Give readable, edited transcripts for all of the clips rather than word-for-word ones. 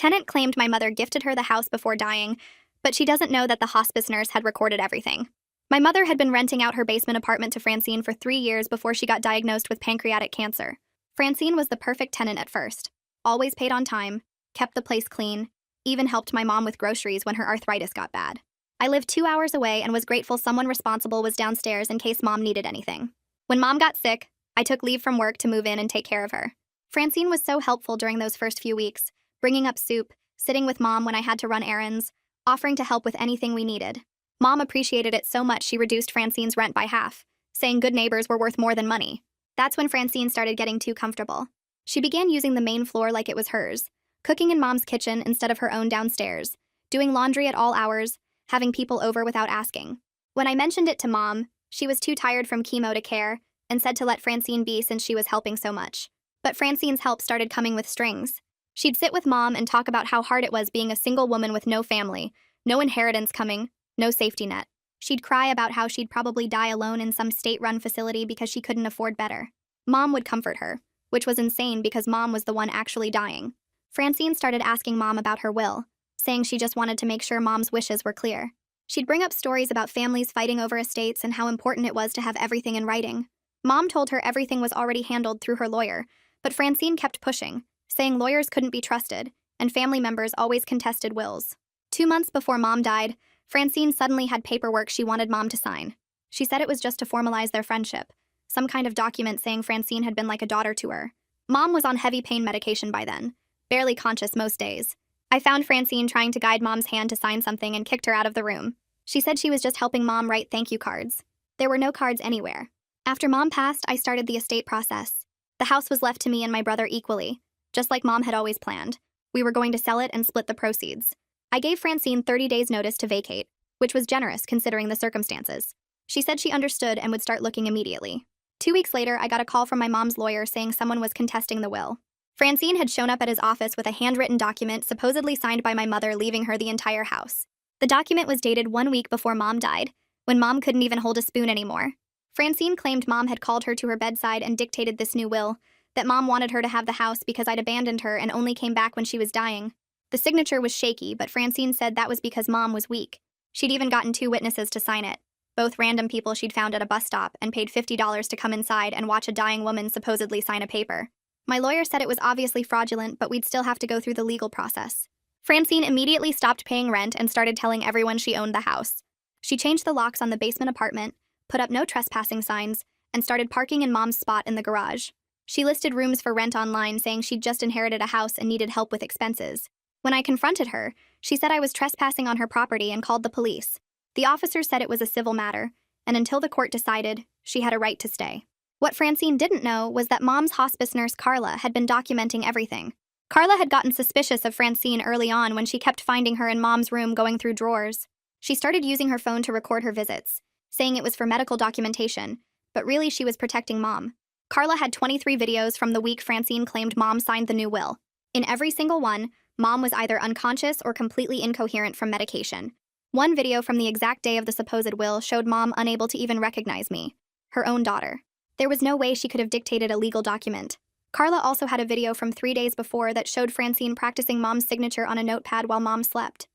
tenant claimed my mother gifted her the house before dying, but she doesn't know that the hospice nurse had recorded everything. My mother had been renting out her basement apartment to Francine for 3 years before she got diagnosed with pancreatic cancer. Francine was the perfect tenant at first. Always paid on time, kept the place clean, even helped my mom with groceries when her arthritis got bad. I lived 2 hours away and was grateful someone responsible was downstairs in case mom needed anything. When mom got sick, I took leave from work to move in and take care of her. Francine was so helpful during those first few weeks, bringing up soup, sitting with mom when I had to run errands, offering to help with anything we needed. Mom appreciated it so much she reduced Francine's rent by half, saying good neighbors were worth more than money. That's when Francine started getting too comfortable. She began using the main floor like it was hers, cooking in mom's kitchen instead of her own downstairs, doing laundry at all hours, having people over without asking. When I mentioned it to mom, she was too tired from chemo to care and said to let Francine be since she was helping so much. But Francine's help started coming with strings. She'd sit with mom and talk about how hard it was being a single woman with no family, no inheritance coming, no safety net. She'd cry about how she'd probably die alone in some state-run facility because she couldn't afford better. Mom would comfort her, which was insane because mom was the one actually dying. Francine started asking mom about her will, saying she just wanted to make sure mom's wishes were clear. She'd bring up stories about families fighting over estates and how important it was to have everything in writing. Mom told her everything was already handled through her lawyer, but Francine kept pushing, saying lawyers couldn't be trusted, and family members always contested wills. 2 months before mom died, Francine suddenly had paperwork she wanted mom to sign. She said it was just to formalize their friendship, some kind of document saying Francine had been like a daughter to her. Mom was on heavy pain medication by then, barely conscious most days. I found Francine trying to guide mom's hand to sign something and kicked her out of the room. She said she was just helping mom write thank you cards. There were no cards anywhere. After mom passed, I started the estate process. The house was left to me and my brother equally, just like mom had always planned. We were going to sell it and split the proceeds. I gave Francine 30 days notice to vacate, which was generous considering the circumstances. She said she understood and would start looking immediately. 2 weeks later, I got a call from my mom's lawyer saying someone was contesting the will. Francine had shown up at his office with a handwritten document supposedly signed by my mother leaving her the entire house. The document was dated 1 week before mom died, when mom couldn't even hold a spoon anymore. Francine claimed mom had called her to her bedside and dictated this new will, that mom wanted her to have the house because I'd abandoned her and only came back when she was dying. The signature was shaky, but Francine said that was because mom was weak. She'd even gotten 2 witnesses to sign it, both random people she'd found at a bus stop, and paid $50 to come inside and watch a dying woman supposedly sign a paper. My lawyer said it was obviously fraudulent, but we'd still have to go through the legal process. Francine immediately stopped paying rent and started telling everyone she owned the house. She changed the locks on the basement apartment, put up no trespassing signs, and started parking in mom's spot in the garage. She listed rooms for rent online, saying she'd just inherited a house and needed help with expenses. When I confronted her, she said I was trespassing on her property and called the police. The officer said it was a civil matter, and until the court decided, she had a right to stay. What Francine didn't know was that mom's hospice nurse Carla had been documenting everything. Carla had gotten suspicious of Francine early on when she kept finding her in mom's room going through drawers. She started using her phone to record her visits, saying it was for medical documentation, but really she was protecting mom. Carla had 23 videos from the week Francine claimed mom signed the new will. In every single one, mom was either unconscious or completely incoherent from medication. One video from the exact day of the supposed will showed mom unable to even recognize me, her own daughter. There was no way she could have dictated a legal document. Carla also had a video from 3 days before that showed Francine practicing mom's signature on a notepad while mom slept.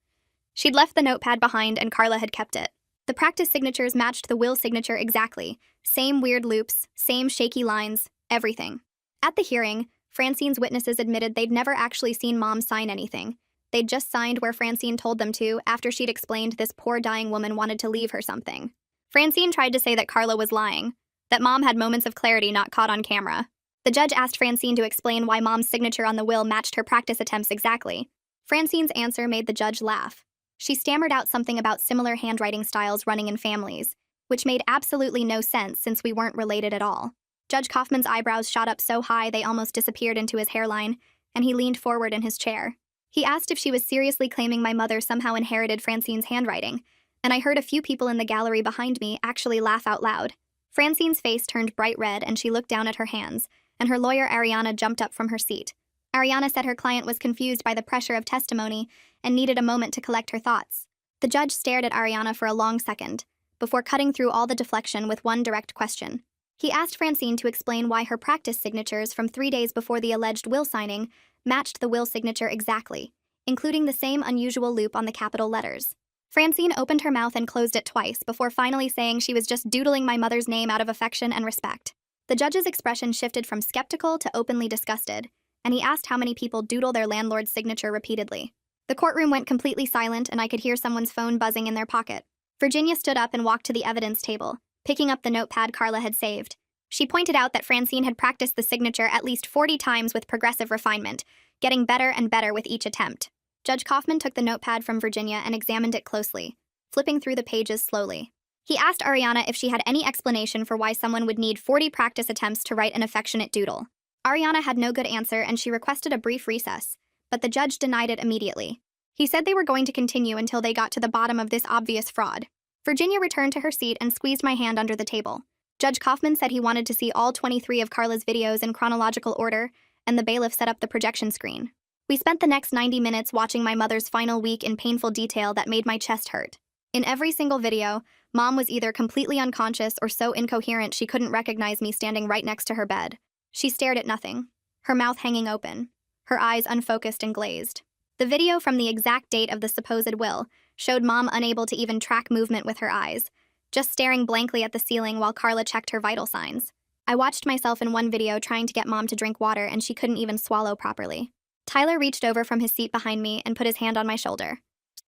She'd left the notepad behind and Carla had kept it. The practice signatures matched the will signature exactly. Same weird loops, same shaky lines, everything. At the hearing, Francine's witnesses admitted they'd never actually seen mom sign anything. They'd just signed where Francine told them to after she'd explained this poor dying woman wanted to leave her something. Francine tried to say that Carla was lying, that mom had moments of clarity not caught on camera. The judge asked Francine to explain why mom's signature on the will matched her practice attempts exactly. Francine's answer made the judge laugh. She stammered out something about similar handwriting styles running in families, which made absolutely no sense since we weren't related at all. Judge Kaufman's eyebrows shot up so high they almost disappeared into his hairline, and he leaned forward in his chair. He asked if she was seriously claiming my mother somehow inherited Francine's handwriting, and I heard a few people in the gallery behind me actually laugh out loud. Francine's face turned bright red and she looked down at her hands, and her lawyer Ariana jumped up from her seat. Ariana said her client was confused by the pressure of testimony and needed a moment to collect her thoughts. The judge stared at Ariana for a long second, before cutting through all the deflection with one direct question. He asked Francine to explain why her practice signatures from 3 days before the alleged will signing matched the will signature exactly, including the same unusual loop on the capital letters. Francine opened her mouth and closed it twice before finally saying she was just doodling my mother's name out of affection and respect. The judge's expression shifted from skeptical to openly disgusted, and he asked how many people doodle their landlord's signature repeatedly. The courtroom went completely silent, and I could hear someone's phone buzzing in their pocket. Virginia stood up and walked to the evidence table, picking up the notepad Carla had saved. She pointed out that Francine had practiced the signature at least 40 times with progressive refinement, getting better and better with each attempt. Judge Kaufman took the notepad from Virginia and examined it closely, flipping through the pages slowly. He asked Ariana if she had any explanation for why someone would need 40 practice attempts to write an affectionate doodle. Ariana had no good answer, and she requested a brief recess, but the judge denied it immediately. He said they were going to continue until they got to the bottom of this obvious fraud. Virginia returned to her seat and squeezed my hand under the table. Judge Kaufman said he wanted to see all 23 of Carla's videos in chronological order, and the bailiff set up the projection screen. We spent the next 90 minutes watching my mother's final week in painful detail that made my chest hurt. In every single video, Mom was either completely unconscious or so incoherent she couldn't recognize me standing right next to her bed. She stared at nothing, her mouth hanging open, her eyes unfocused and glazed. The video from the exact date of the supposed will showed Mom unable to even track movement with her eyes, just staring blankly at the ceiling while Carla checked her vital signs. I watched myself in one video trying to get Mom to drink water, and she couldn't even swallow properly. Tyler reached over from his seat behind me and put his hand on my shoulder.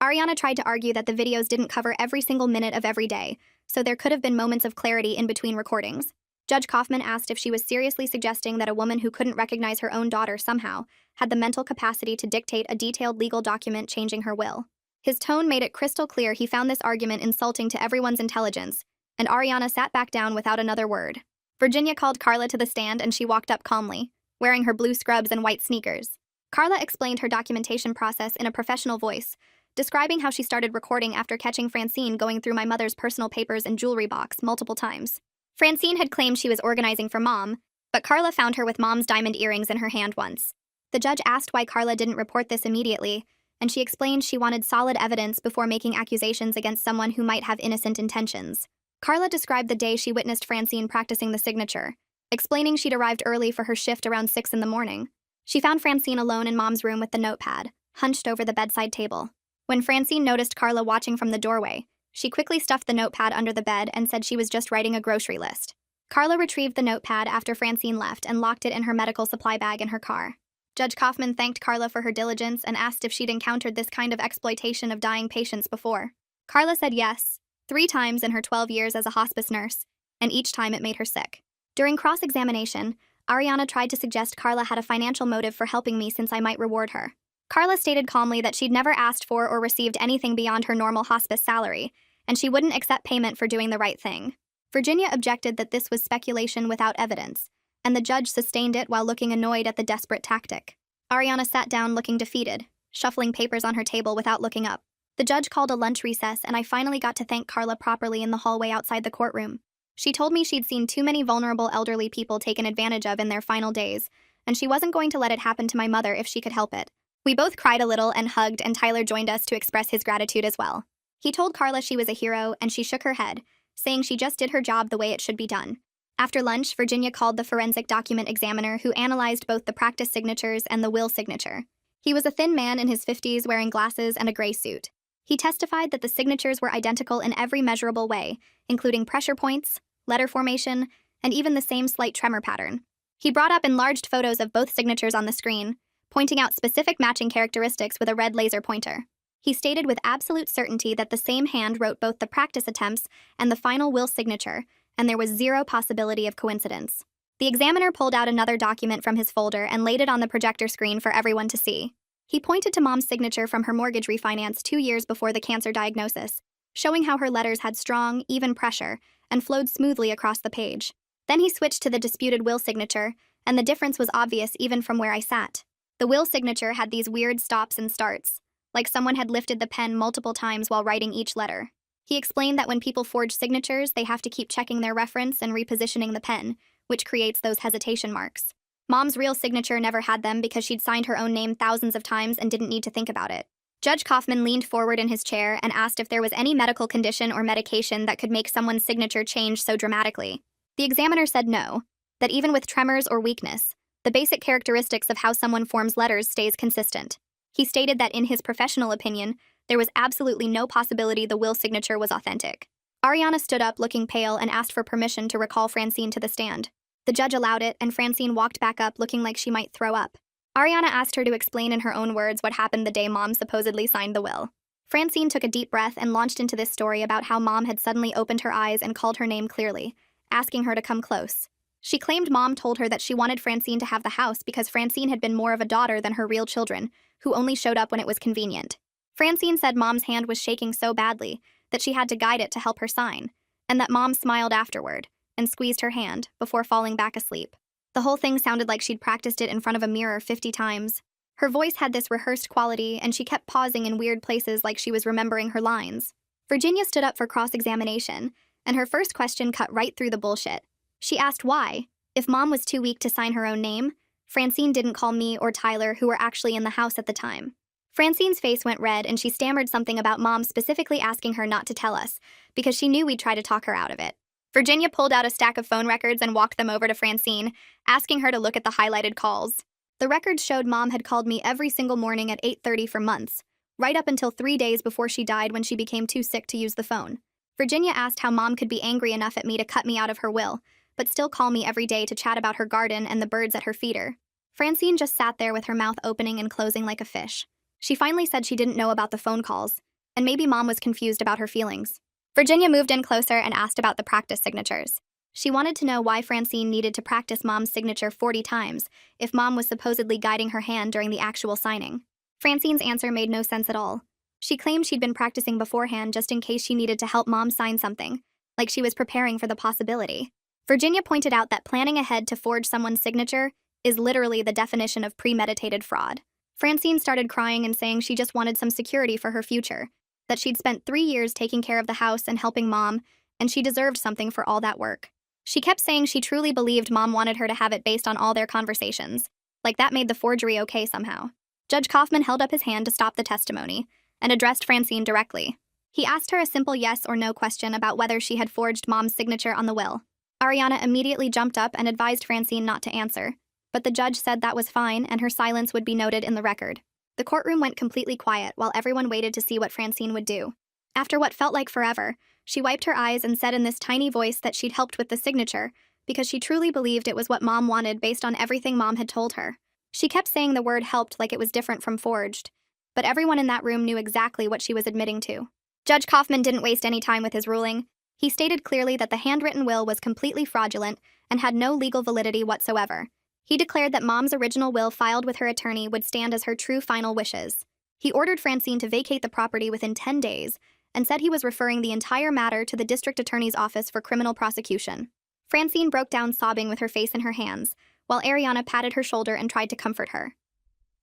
Ariana tried to argue that the videos didn't cover every single minute of every day, so there could have been moments of clarity in between recordings. Judge Kaufman asked if she was seriously suggesting that a woman who couldn't recognize her own daughter somehow had the mental capacity to dictate a detailed legal document changing her will. His tone made it crystal clear he found this argument insulting to everyone's intelligence, and Ariana sat back down without another word. Virginia called Carla to the stand, and she walked up calmly, wearing her blue scrubs and white sneakers. Carla explained her documentation process in a professional voice, describing how she started recording after catching Francine going through my mother's personal papers and jewelry box multiple times. Francine had claimed she was organizing for Mom, but Carla found her with Mom's diamond earrings in her hand once. The judge asked why Carla didn't report this immediately, and she explained she wanted solid evidence before making accusations against someone who might have innocent intentions. Carla described the day she witnessed Francine practicing the signature, explaining she'd arrived early for her shift around 6 in the morning. She found Francine alone in Mom's room with the notepad, hunched over the bedside table. When Francine noticed Carla watching from the doorway, she quickly stuffed the notepad under the bed and said she was just writing a grocery list. Carla retrieved the notepad after Francine left and locked it in her medical supply bag in her car. Judge Kaufman thanked Carla for her diligence and asked if she'd encountered this kind of exploitation of dying patients before. Carla said yes, 3 times in her 12 years as a hospice nurse, and each time it made her sick. During cross-examination, Ariana tried to suggest Carla had a financial motive for helping me since I might reward her. Carla stated calmly that she'd never asked for or received anything beyond her normal hospice salary, and she wouldn't accept payment for doing the right thing. Virginia objected that this was speculation without evidence, and the judge sustained it while looking annoyed at the desperate tactic. Ariana sat down looking defeated, shuffling papers on her table without looking up. The judge called a lunch recess, and I finally got to thank Carla properly in the hallway outside the courtroom. She told me she'd seen too many vulnerable elderly people taken advantage of in their final days, and she wasn't going to let it happen to my mother if she could help it. We both cried a little and hugged, and Tyler joined us to express his gratitude as well. He told Carla she was a hero, and she shook her head, saying she just did her job the way it should be done. After lunch, Virginia called the forensic document examiner who analyzed both the practice signatures and the will signature. He was a thin man in his 50s wearing glasses and a gray suit. He testified that the signatures were identical in every measurable way, including pressure points, letter formation, and even the same slight tremor pattern. He brought up enlarged photos of both signatures on the screen, pointing out specific matching characteristics with a red laser pointer. He stated with absolute certainty that the same hand wrote both the practice attempts and the final will signature, and there was zero possibility of coincidence. The examiner pulled out another document from his folder and laid it on the projector screen for everyone to see. He pointed to Mom's signature from her mortgage refinance 2 years before the cancer diagnosis, showing how her letters had strong, even pressure and flowed smoothly across the page. Then he switched to the disputed will signature, and the difference was obvious even from where I sat. The will signature had these weird stops and starts, like someone had lifted the pen multiple times while writing each letter. He explained that when people forge signatures, they have to keep checking their reference and repositioning the pen, which creates those hesitation marks. Mom's real signature never had them because she'd signed her own name thousands of times and didn't need to think about it. Judge Kaufman leaned forward in his chair and asked if there was any medical condition or medication that could make someone's signature change so dramatically. The examiner said no, that even with tremors or weakness, the basic characteristics of how someone forms letters stays consistent. He stated that in his professional opinion, there was absolutely no possibility the will signature was authentic. Ariana stood up looking pale and asked for permission to recall Francine to the stand. The judge allowed it, and Francine walked back up looking like she might throw up. Ariana asked her to explain in her own words what happened the day Mom supposedly signed the will. Francine took a deep breath and launched into this story about how Mom had suddenly opened her eyes and called her name clearly, asking her to come close. She claimed Mom told her that she wanted Francine to have the house because Francine had been more of a daughter than her real children, who only showed up when it was convenient. Francine said Mom's hand was shaking so badly that she had to guide it to help her sign, and that Mom smiled afterward and squeezed her hand before falling back asleep. The whole thing sounded like she'd practiced it in front of a mirror 50 times. Her voice had this rehearsed quality, and she kept pausing in weird places like she was remembering her lines. Virginia stood up for cross-examination, and her first question cut right through the bullshit. She asked why, if Mom was too weak to sign her own name, Francine didn't call me or Tyler, who were actually in the house at the time. Francine's face went red, and she stammered something about Mom specifically asking her not to tell us, because she knew we'd try to talk her out of it. Virginia pulled out a stack of phone records and walked them over to Francine, asking her to look at the highlighted calls. The records showed Mom had called me every single morning at 8:30 for months, right up until 3 days before she died when she became too sick to use the phone. Virginia asked how Mom could be angry enough at me to cut me out of her will, but still call me every day to chat about her garden and the birds at her feeder. Francine just sat there with her mouth opening and closing like a fish. She finally said she didn't know about the phone calls, and maybe Mom was confused about her feelings. Virginia moved in closer and asked about the practice signatures. She wanted to know why Francine needed to practice Mom's signature 40 times if Mom was supposedly guiding her hand during the actual signing. Francine's answer made no sense at all. She claimed she'd been practicing beforehand just in case she needed to help Mom sign something, like she was preparing for the possibility. Virginia pointed out that planning ahead to forge someone's signature is literally the definition of premeditated fraud. Francine started crying and saying she just wanted some security for her future, that she'd spent 3 years taking care of the house and helping Mom, and she deserved something for all that work. She kept saying she truly believed Mom wanted her to have it based on all their conversations, like that made the forgery okay somehow. Judge Kaufman held up his hand to stop the testimony and addressed Francine directly. He asked her a simple yes or no question about whether she had forged Mom's signature on the will. Ariana immediately jumped up and advised Francine not to answer, but the judge said that was fine and her silence would be noted in the record. The courtroom went completely quiet while everyone waited to see what Francine would do. After what felt like forever, she wiped her eyes and said in this tiny voice that she'd helped with the signature because she truly believed it was what Mom wanted based on everything Mom had told her. She kept saying the word helped like it was different from forged, but everyone in that room knew exactly what she was admitting to. Judge Kaufman didn't waste any time with his ruling. He stated clearly that the handwritten will was completely fraudulent and had no legal validity whatsoever. He declared that Mom's original will filed with her attorney would stand as her true final wishes. He ordered Francine to vacate the property within 10 days and said he was referring the entire matter to the district attorney's office for criminal prosecution. Francine broke down sobbing with her face in her hands, while Ariana patted her shoulder and tried to comfort her.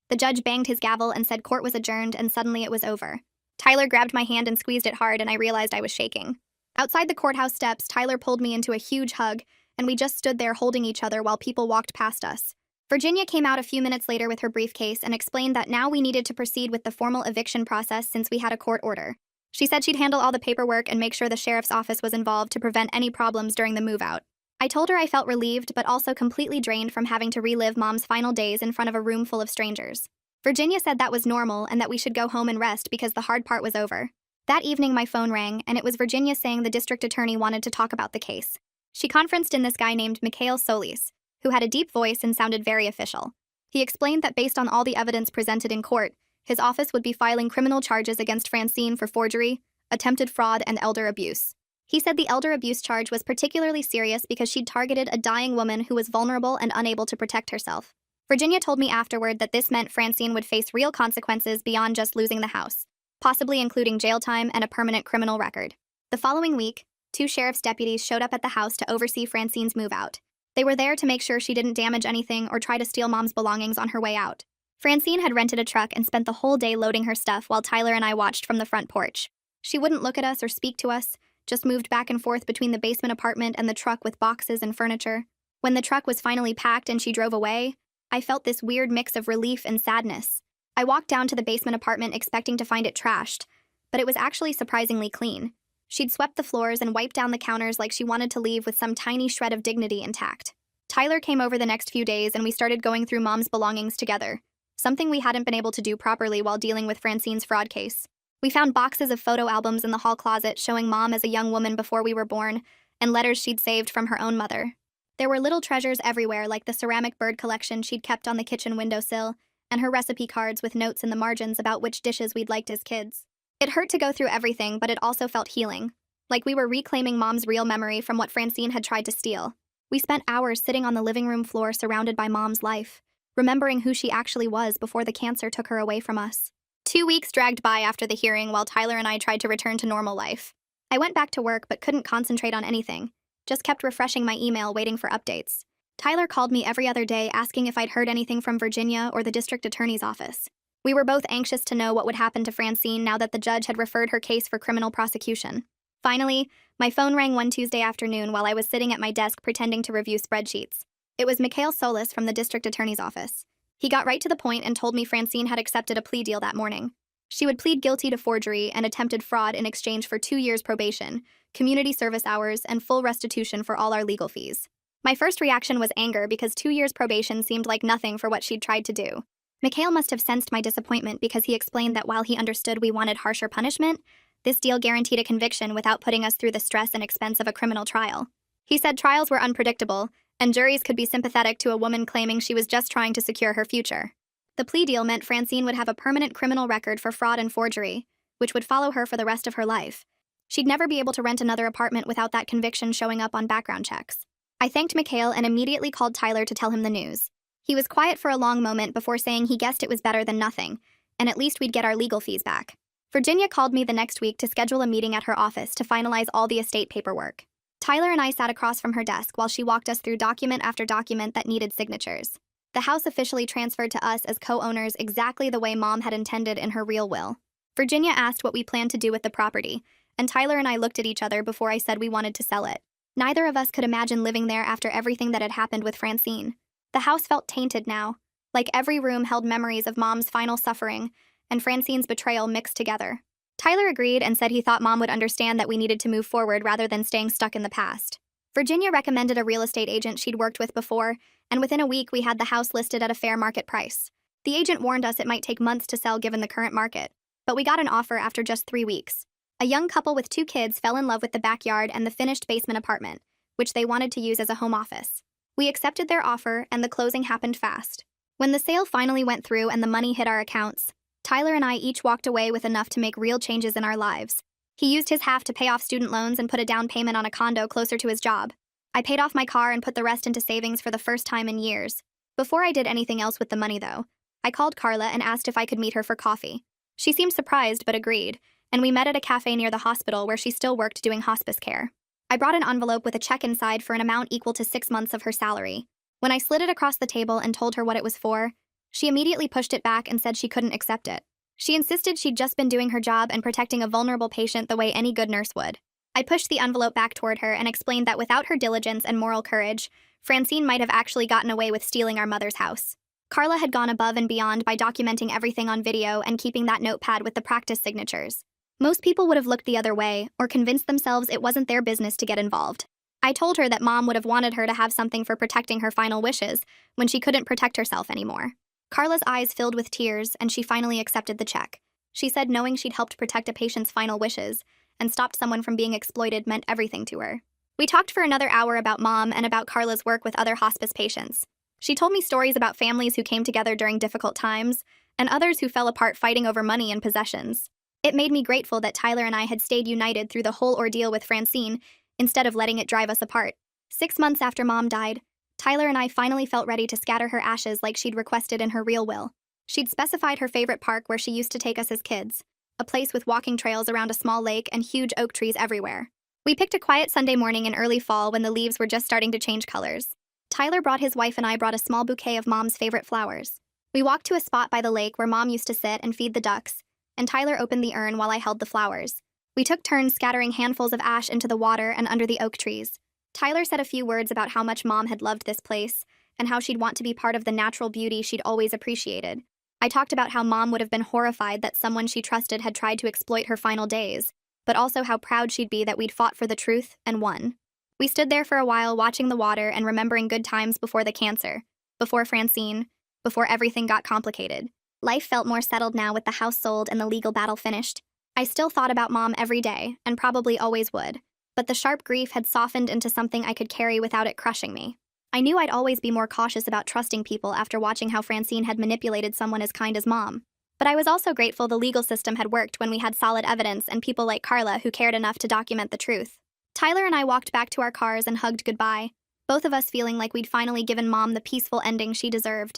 The judge banged his gavel and said court was adjourned, and suddenly it was over. Tyler grabbed my hand and squeezed it hard, and I realized I was shaking. Outside the courthouse steps, Tyler pulled me into a huge hug, and we just stood there holding each other while people walked past us. Virginia came out a few minutes later with her briefcase and explained that now we needed to proceed with the formal eviction process since we had a court order. She said she'd handle all the paperwork and make sure the sheriff's office was involved to prevent any problems during the move-out. I told her I felt relieved but also completely drained from having to relive Mom's final days in front of a room full of strangers. Virginia said that was normal and that we should go home and rest because the hard part was over. That evening my phone rang, and it was Virginia saying the district attorney wanted to talk about the case. She conferenced in this guy named Mikhail Solis, who had a deep voice and sounded very official. He explained that based on all the evidence presented in court, his office would be filing criminal charges against Francine for forgery, attempted fraud, and elder abuse. He said the elder abuse charge was particularly serious because she'd targeted a dying woman who was vulnerable and unable to protect herself. Virginia told me afterward that this meant Francine would face real consequences beyond just losing the house, possibly including jail time and a permanent criminal record. The following week, 2 sheriff's deputies showed up at the house to oversee Francine's move-out. They were there to make sure she didn't damage anything or try to steal Mom's belongings on her way out. Francine had rented a truck and spent the whole day loading her stuff while Tyler and I watched from the front porch. She wouldn't look at us or speak to us, just moved back and forth between the basement apartment and the truck with boxes and furniture. When the truck was finally packed and she drove away, I felt this weird mix of relief and sadness. I walked down to the basement apartment expecting to find it trashed, but it was actually surprisingly clean. She'd swept the floors and wiped down the counters like she wanted to leave with some tiny shred of dignity intact. Tyler came over the next few days and we started going through Mom's belongings together, something we hadn't been able to do properly while dealing with Francine's fraud case. We found boxes of photo albums in the hall closet showing Mom as a young woman before we were born, and letters she'd saved from her own mother. There were little treasures everywhere, like the ceramic bird collection she'd kept on the kitchen windowsill, and her recipe cards with notes in the margins about which dishes we'd liked as kids. It hurt to go through everything, but it also felt healing, like we were reclaiming Mom's real memory from what Francine had tried to steal. We spent hours sitting on the living room floor surrounded by Mom's life, remembering who she actually was before the cancer took her away from us. 2 weeks dragged by after the hearing while Tyler and I tried to return to normal life. I went back to work but couldn't concentrate on anything, just kept refreshing my email waiting for updates. Tyler called me every other day asking if I'd heard anything from Virginia or the district attorney's office. We were both anxious to know what would happen to Francine now that the judge had referred her case for criminal prosecution. Finally, my phone rang one Tuesday afternoon while I was sitting at my desk pretending to review spreadsheets. It was Mikhail Solis from the district attorney's office. He got right to the point and told me Francine had accepted a plea deal that morning. She would plead guilty to forgery and attempted fraud in exchange for 2 years probation, community service hours, and full restitution for all our legal fees. My first reaction was anger because 2 years probation seemed like nothing for what she'd tried to do. Mikhail must have sensed my disappointment because he explained that while he understood we wanted harsher punishment, this deal guaranteed a conviction without putting us through the stress and expense of a criminal trial. He said trials were unpredictable, and juries could be sympathetic to a woman claiming she was just trying to secure her future. The plea deal meant Francine would have a permanent criminal record for fraud and forgery, which would follow her for the rest of her life. She'd never be able to rent another apartment without that conviction showing up on background checks. I thanked Mikhail and immediately called Tyler to tell him the news. He was quiet for a long moment before saying he guessed it was better than nothing, and at least we'd get our legal fees back. Virginia called me the next week to schedule a meeting at her office to finalize all the estate paperwork. Tyler and I sat across from her desk while she walked us through document after document that needed signatures. The house officially transferred to us as co-owners exactly the way Mom had intended in her real will. Virginia asked what we planned to do with the property, and Tyler and I looked at each other before I said we wanted to sell it. Neither of us could imagine living there after everything that had happened with Francine. The house felt tainted now, like every room held memories of Mom's final suffering and Francine's betrayal mixed together. Tyler agreed and said he thought Mom would understand that we needed to move forward rather than staying stuck in the past. Virginia recommended a real estate agent she'd worked with before, and within a week we had the house listed at a fair market price. The agent warned us it might take months to sell given the current market, but we got an offer after just 3 weeks. A young couple with 2 kids fell in love with the backyard and the finished basement apartment, which they wanted to use as a home office. We accepted their offer, and the closing happened fast. When the sale finally went through and the money hit our accounts, Tyler and I each walked away with enough to make real changes in our lives. He used his half to pay off student loans and put a down payment on a condo closer to his job. I paid off my car and put the rest into savings for the first time in years. Before I did anything else with the money, though, I called Carla and asked if I could meet her for coffee. She seemed surprised but agreed, and we met at a cafe near the hospital where she still worked doing hospice care. I brought an envelope with a check inside for an amount equal to 6 months of her salary. When I slid it across the table and told her what it was for, she immediately pushed it back and said she couldn't accept it. She insisted she'd just been doing her job and protecting a vulnerable patient the way any good nurse would. I pushed the envelope back toward her and explained that without her diligence and moral courage, Francine might have actually gotten away with stealing our mother's house. Carla had gone above and beyond by documenting everything on video and keeping that notepad with the practice signatures. Most people would have looked the other way or convinced themselves it wasn't their business to get involved. I told her that Mom would have wanted her to have something for protecting her final wishes when she couldn't protect herself anymore. Carla's eyes filled with tears, and she finally accepted the check. She said knowing she'd helped protect a patient's final wishes and stopped someone from being exploited meant everything to her. We talked for another hour about Mom and about Carla's work with other hospice patients. She told me stories about families who came together during difficult times and others who fell apart fighting over money and possessions. It made me grateful that Tyler and I had stayed united through the whole ordeal with Francine instead of letting it drive us apart. 6 months after Mom died, Tyler and I finally felt ready to scatter her ashes like she'd requested in her real will. She'd specified her favorite park where she used to take us as kids, a place with walking trails around a small lake and huge oak trees everywhere. We picked a quiet Sunday morning in early fall when the leaves were just starting to change colors. Tyler brought his wife and I brought a small bouquet of Mom's favorite flowers. We walked to a spot by the lake where Mom used to sit and feed the ducks, and Tyler opened the urn while I held the flowers. We took turns scattering handfuls of ash into the water and under the oak trees. Tyler said a few words about how much Mom had loved this place and how she'd want to be part of the natural beauty she'd always appreciated. I talked about how Mom would have been horrified that someone she trusted had tried to exploit her final days, but also how proud she'd be that we'd fought for the truth and won. We stood there for a while watching the water and remembering good times before the cancer, before Francine, before everything got complicated. Life felt more settled now with the house sold and the legal battle finished. I still thought about Mom every day, and probably always would. But the sharp grief had softened into something I could carry without it crushing me. I knew I'd always be more cautious about trusting people after watching how Francine had manipulated someone as kind as Mom. But I was also grateful the legal system had worked when we had solid evidence and people like Carla who cared enough to document the truth. Tyler and I walked back to our cars and hugged goodbye, both of us feeling like we'd finally given Mom the peaceful ending she deserved.